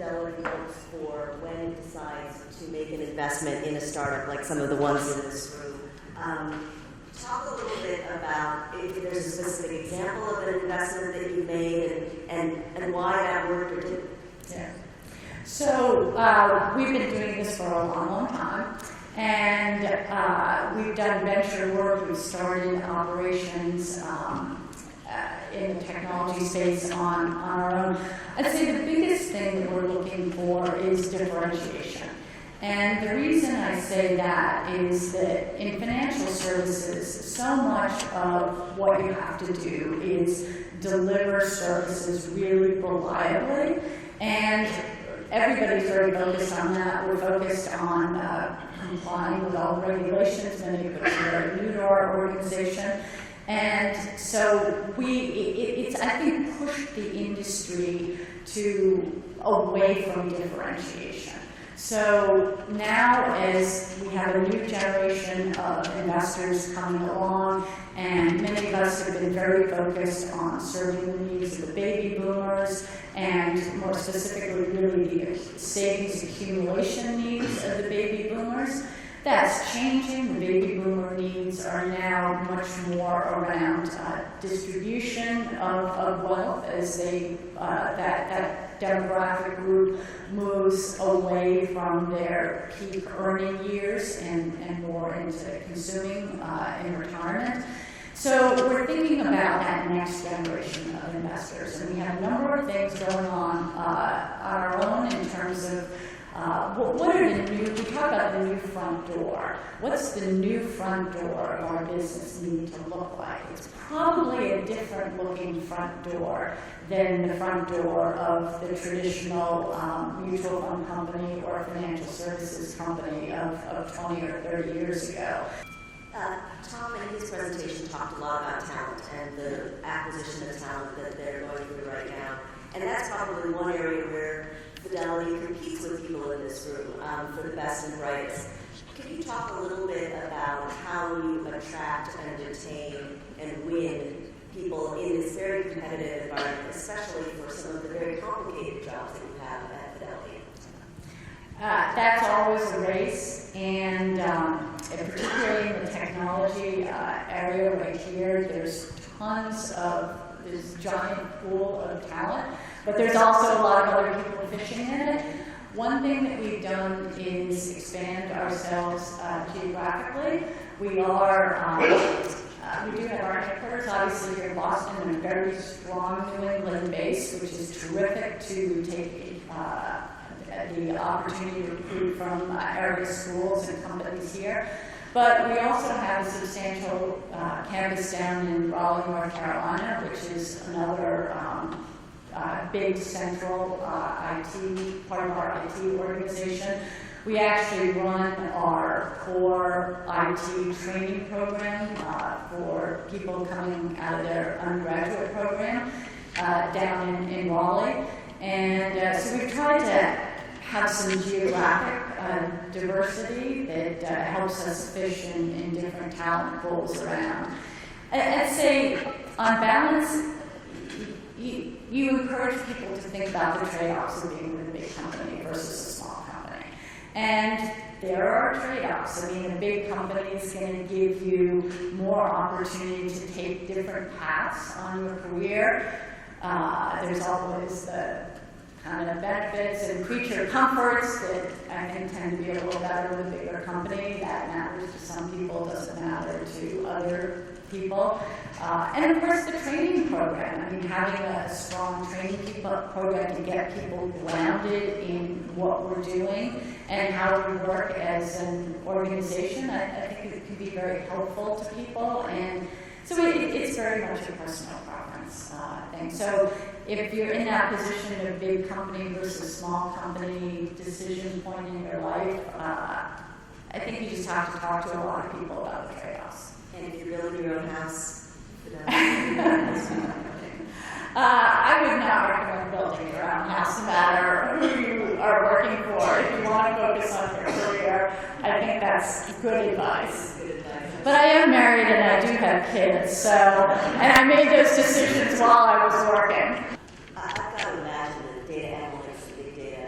Fidelity looks for when it decides to make an investment in a startup like some of the ones in this room. Talk a little bit about if there's a specific example of an investment that you made and why that worked or didn't. Yeah. So we've been doing this for a long, long time. And we've done venture work. We've started operations in the technology space on our own. I'd say the biggest thing that we're looking for is differentiation. And the reason I say that is that in financial services, so much of what you have to do is deliver services really reliably. And everybody's very focused on that. We're focused on complying with all the regulations. Many of us are very new to our organization. And so it's I think, pushed the industry away from differentiation. So now, as we have a new generation of investors coming along, and many of us have been very focused on serving the needs of the baby boomers, and more specifically, really the savings accumulation needs of the baby boomers, that's changing. The baby boomer needs are now much more around distribution of wealth as that demographic group moves away from their peak earning years and more into consuming in retirement. So we're thinking about that next generation of investors, and we have a number of things going on our own in terms of what are the new, we talk about the new front door. What's the new front door of our business need to look like? It's probably a different looking front door than the front door of the traditional mutual fund company or financial services company of 20 or 30 years ago. Tom, in his presentation, talked a lot about talent and the acquisition of talent that they're going through right now. And that's probably one area where Fidelity competes with people in this room for the best and brightest. Can you talk a little bit about how you attract and retain and win people in this very competitive environment, especially for some of the very complicated jobs that you have at Fidelity? That's always a race, and particularly in the technology area right here, there's tons of this giant pool of talent, but there's also a lot of other people fishing in it. One thing that we've done is expand ourselves geographically. We do have our headquarters, obviously, here in Boston, and a very strong New England base, which is terrific to take the opportunity to recruit from area schools and companies here. But we also have a substantial campus down in Raleigh, North Carolina, which is another big central IT, part of our IT organization. We actually run our core IT training program for people coming out of their undergraduate program down in Raleigh. And so we've tried to have some geographic diversity that helps us fish in different talent pools around. I'd say, on balance, you encourage people to think about the trade-offs of being with a big company versus a small company. And there are trade-offs. I mean, a big company is going to give you more opportunity to take different paths on your career. There's always the kind of benefits and creature comforts that I think tend to be a little better with a bigger company. That matters to some people, doesn't matter to other people. And of course, the training program. I mean, having a strong training program to get people grounded in what we're doing and how we work as an organization, I think it can be very helpful to people. And so it's very much a personal preference thing. So if you're in that position of big company versus small company decision point in your life, I think you just have to talk to a lot of people about the trade-offs. And if you're building your own house, I would not recommend building your own house, no matter who you are working for. If you want to focus on your career, I think that's good advice. But I am married and I do have kids, and I made those decisions while I was working. I've got to imagine that data analytics and big data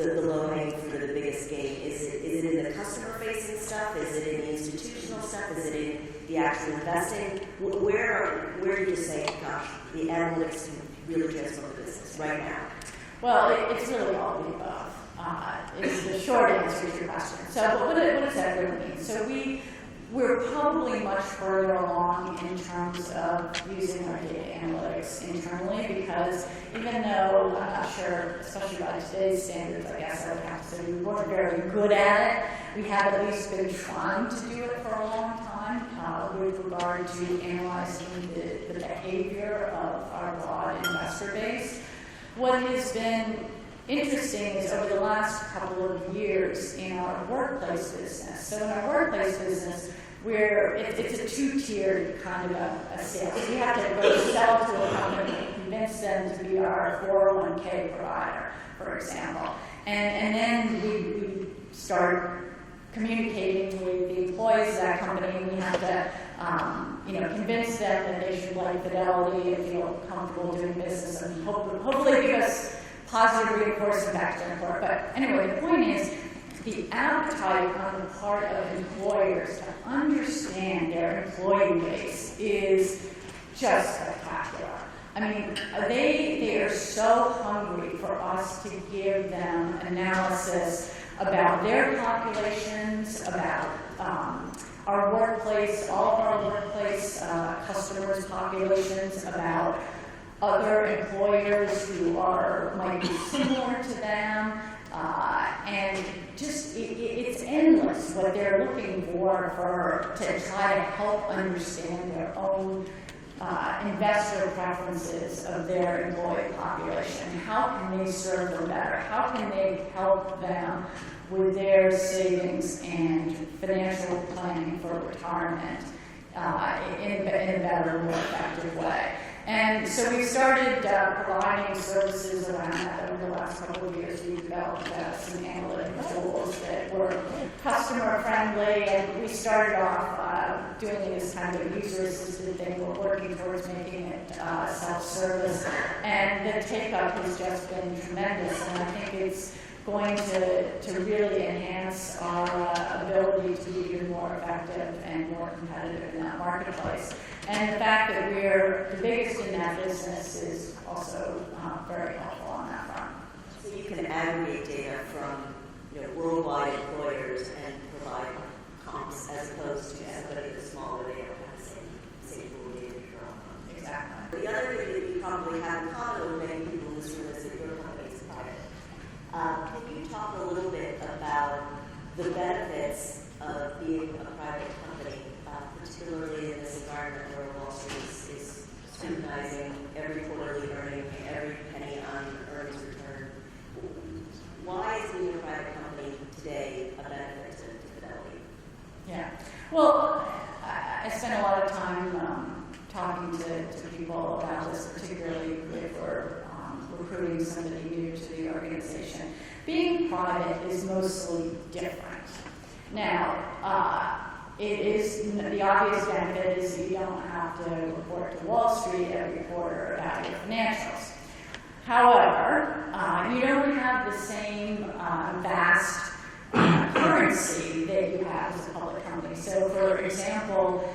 the low-hanging fruit of the biggest game? Is it in the customer-facing stuff? Is it in the institutional stuff? Is it in the actual investing? Where do you say, gosh, the analytics can really transform the business right now? Well, it's really all of the above. Is the short answer to your question. So what does that really mean? So we're probably much further along in terms of using our data analytics internally, because even though I'm not sure, especially by today's standards, I guess I would have to say we weren't very good at it, we have at least been trying to do it for a long time with regard to analyzing the behavior of our broad investor base. What has been interesting is over the last couple of years in our workplace business. So in our workplace business, it's a two-tiered kind of a sale. So we have to go sell to a company and convince them to be our 401k provider, for example. And then we start communicating with the employees of that company, and we have to convince them that they should like Fidelity and feel comfortable doing business, and hopefully give us positive reinforcement back to their employer. But anyway, the point is, the appetite on the part of employers to understand their employee base is just spectacular. I mean, they are so hungry for us to give them analysis about their populations, about our workplace, all of our workplace customers' populations, about other employers who might be similar to them, and just it's endless what they're looking for to try to help understand their own investor preferences of their employee population. How can they serve them better? How can they help them with their savings and financial planning for retirement in a better, more effective way? And so we started providing services around that over the last couple of years. We developed some analytical tools that were customer friendly, and we started off doing this kind of user-assisted thing. We're working towards making it self-service, and the take-up has just been tremendous, and I think it's going to really enhance our ability to be even more effective and more competitive in that marketplace. And the fact that we're the biggest in that business is also very helpful on that front. So you can aggregate data from worldwide employers and provide comps as opposed to somebody that's smaller, they don't have the same pool of data to draw from. Exactly. The other thing that you probably have in common with many people in this room is that your company is private. Can you talk a little bit about the benefits of being a private company, particularly in this environment where Wall Street is scrutinizing every quarterly earning, every penny on earnings return? Why is being a private company today a benefit to Fidelity? Yeah. Well, I spent a lot of time talking to people about this, particularly if we're recruiting somebody new to the organization. Being private is mostly different. Now, it is the obvious benefit is you don't have to report to Wall Street every quarter about your financials. However, you don't have the same vast currency that you have as a public company. So, for example,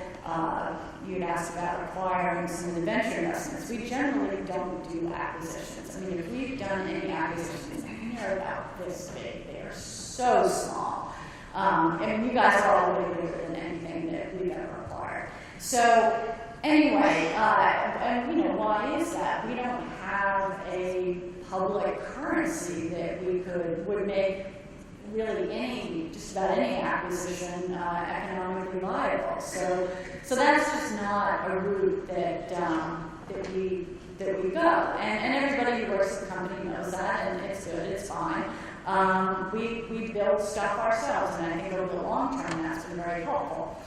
you'd asked about acquiring some of the venture investments. We generally don't do acquisitions. I mean, if we've done any acquisitions, they're about this big. They are so small. I mean, you guys are all way bigger than anything that we've ever acquired. So, anyway, and why is that? We don't have a public currency that would make really just about any acquisition economically viable. So that's just not a route that we go. And everybody who works at the company knows that, and it's good, it's fine. We build stuff ourselves, and I think over the long term that's been very helpful.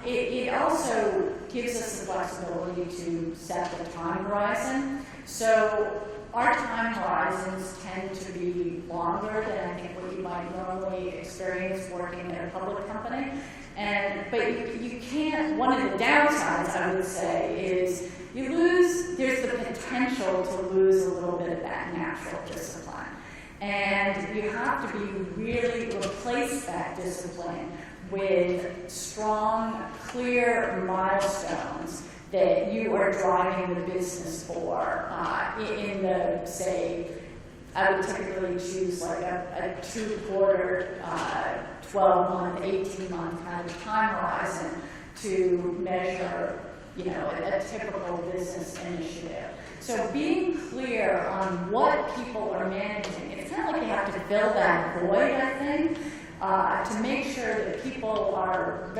It also gives us the flexibility to set the time horizon. So our time horizons tend to be longer than I think what you might normally experience working at a public company. But you can't, one of the downsides I would say is there's the potential to lose a little bit of that natural discipline. And you have to really replace that discipline with strong, clear milestones that you are driving the business for. In the, say, I would typically choose like a 2-quarter, 12-month, 18-month kind of time horizon to measure, a typical business initiative. So being clear on what people are managing, it's kind of like you have to fill that void, I think, to make sure that people are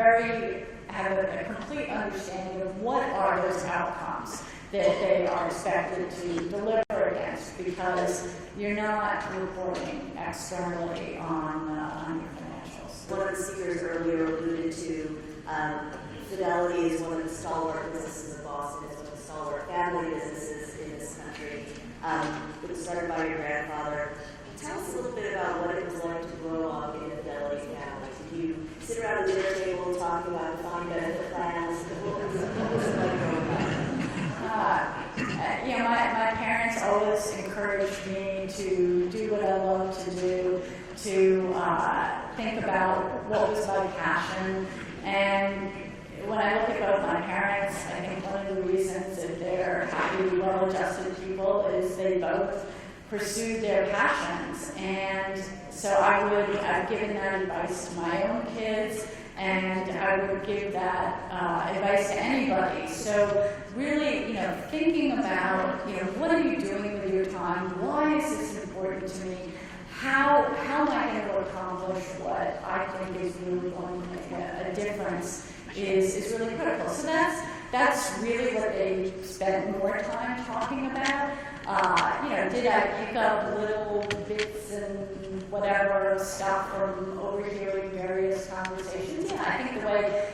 have a complete understanding of what are those outcomes that they are expected to deliver against, because you're not reporting externally on your financials. One of the speakers earlier alluded to Fidelity is one of the stalwart businesses of Boston. It's one of the stalwart family businesses in this country. It was started by your grandfather. Tell us a little bit about what it was like to grow up in the Fidelity family. Did you sit around the dinner table talking about defined benefit plans? What was it like growing up? My parents always encouraged me to do what I love to do, to think about what was my passion. And when I look at both my parents, I think one of the reasons that they're happy, well-adjusted people is they both pursued their passions. And so I've given that advice to my own kids, and I would give that advice to anybody. So really, thinking about, what are you doing with your time? Why is this important to me? How am I going to accomplish what I think is really going to make a difference is really critical. So that's really what they spent more time talking about. Did I pick up little bits and whatever stuff from overhearing various conversations? Yeah, I think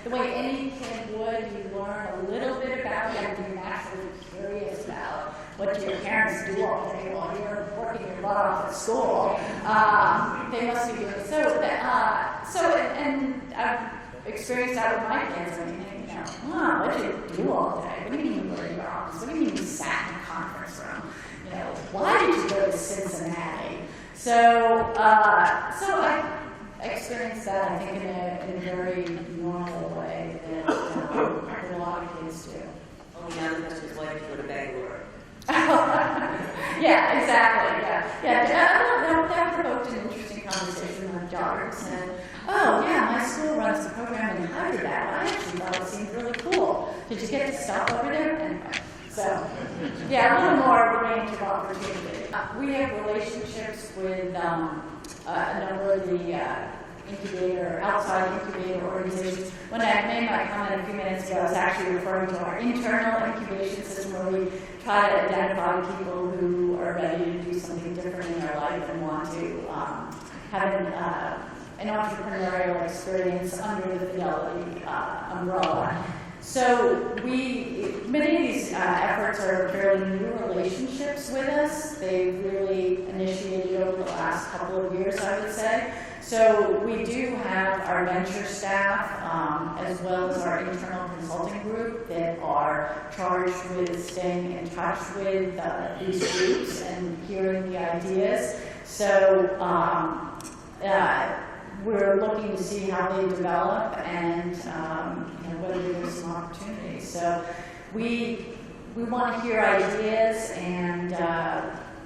the way any kid would, you learn a little bit about it and you're naturally curious about what do your parents do all day while you're working your butt off at school. They must be doing so. And I've experienced that with my kids. I mean, what do you do all day? What do you mean you go to your office? What do you mean you sat in a conference room? Why did you go to Cincinnati? So I experienced that, I think, in a very normal way that a lot of kids do. Only now the customer's wife to go to Bangalore. Yeah, exactly. Yeah. That provoked an interesting conversation with my daughter. Said, "Oh, yeah, my school runs a program in Hyderabad. I actually thought it seemed really cool. Did you get to stop over there?" Anyway, so yeah, a little more range of opportunity. We have relationships with a number of the outside incubator organizations. When I made my comment a few minutes ago, I was actually referring to our internal incubation system, where we try to identify people who are ready to do something different in their life and want to have an entrepreneurial experience under the Fidelity umbrella. So many of these efforts are fairly new relationships with us. They've really initiated over the last couple of years, I would say. So we do have our venture staff, as well as our internal consulting group, that are charged with staying in touch with these groups and hearing the ideas. So we're looking to see how they develop and whether there's some opportunities. So we want to hear ideas, and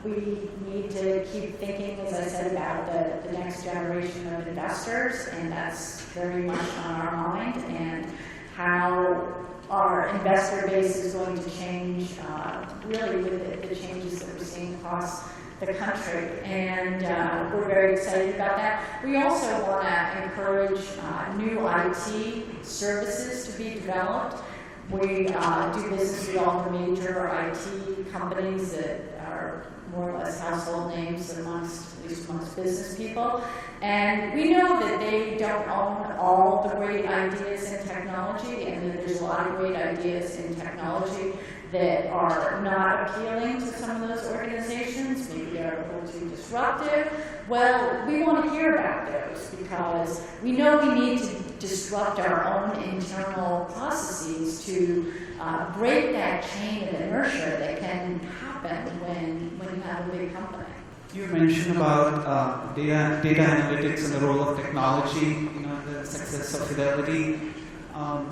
we need to keep thinking, as I said, about the next generation of investors, and that's very much on our mind, and how our investor base is going to change, really with the changes that we're seeing across the country, and we're very excited about that. We also want to encourage new IT services to be developed. We do business with all the major IT companies that are more or less household names at least amongst business people. And we know that they don't own all the great ideas in technology, and that there's a lot of great ideas in technology that are not appealing to some of those organizations. Maybe they're a little too disruptive. Well, we want to hear about those, because we know we need to disrupt our own internal processes to break that chain of inertia that can happen when you have a big company. You mentioned about data analytics and the role of technology, the success of Fidelity.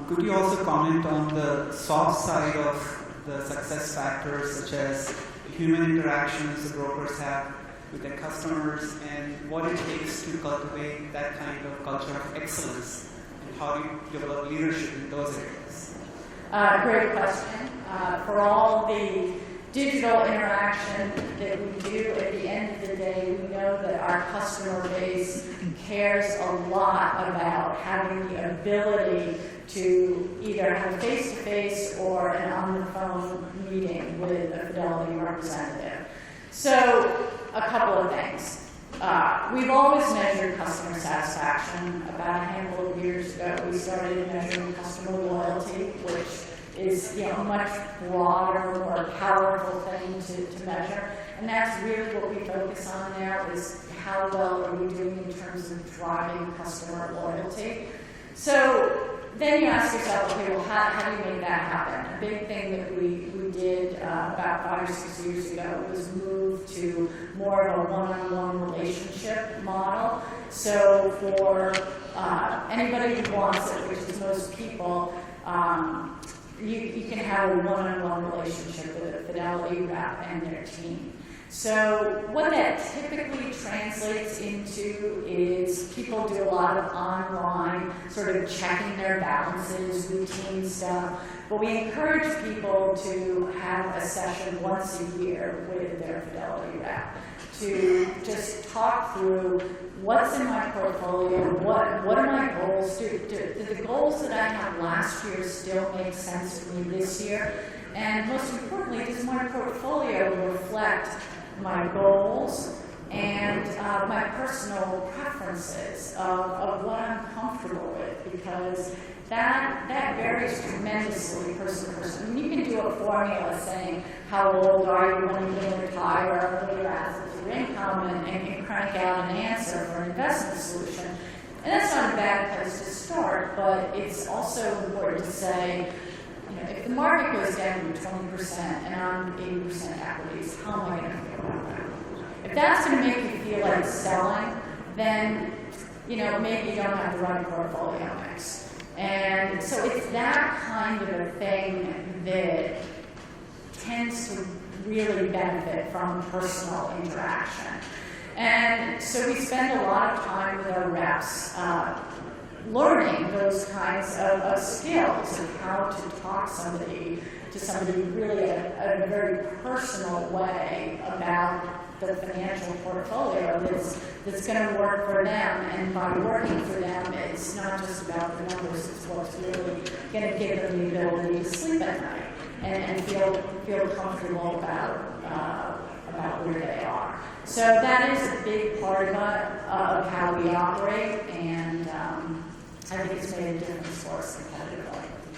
Could you also comment on the soft side of the success factors, such as human interactions the brokers have with their customers, and what it takes to cultivate that kind of culture of excellence, and how do you develop leadership in those areas? Great question. For all the digital interaction that we do, at the end of the day, we know that our customer base cares a lot about having the ability to either have a face-to-face or an on-the-phone meeting with a Fidelity representative. So, a couple of things. We've always measured customer satisfaction. About a handful of years ago, we started measuring customer loyalty, which is a much broader, more powerful thing to measure. And that's really what we focus on now, is how well are we doing in terms of driving customer loyalty. So then you ask yourself, okay, well, how do you make that happen? A big thing that we did about 5 or 6 years ago was move to more of a one-on-one relationship model. So for anybody who wants it, which is most people, you can have a one-on-one relationship with a Fidelity rep and their team. So what that typically translates into is people do a lot of online sort of checking their balances, routine stuff, but we encourage people to have a session once a year with their Fidelity rep to just talk through what's in my portfolio, what are my goals, do the goals that I had last year still make sense for me this year, and most importantly, does my portfolio reflect my goals and my personal preferences of what I'm comfortable with, because that varies tremendously person to person. I mean, you can do a formula saying how old are you when you're going to retire, what are your assets, your income, and crank out an answer for an investment solution. And that's not a bad place to start, but it's also important to say, if the market goes down to 20% and I'm 80% equities, how am I going to feel about that? If that's going to make you feel like selling, then maybe you don't have the right portfolio mix. And so it's that kind of a thing that tends to really benefit from personal interaction. And so we spend a lot of time with our reps learning those kinds of skills and how to talk to somebody really in a very personal way about the financial portfolio that's going to work for them. And by working for them, it's not just about the numbers, it's what's really going to give them the ability to sleep at night and feel comfortable about where they are. So that is a big part of how we operate, and I think it's made a difference for us competitively.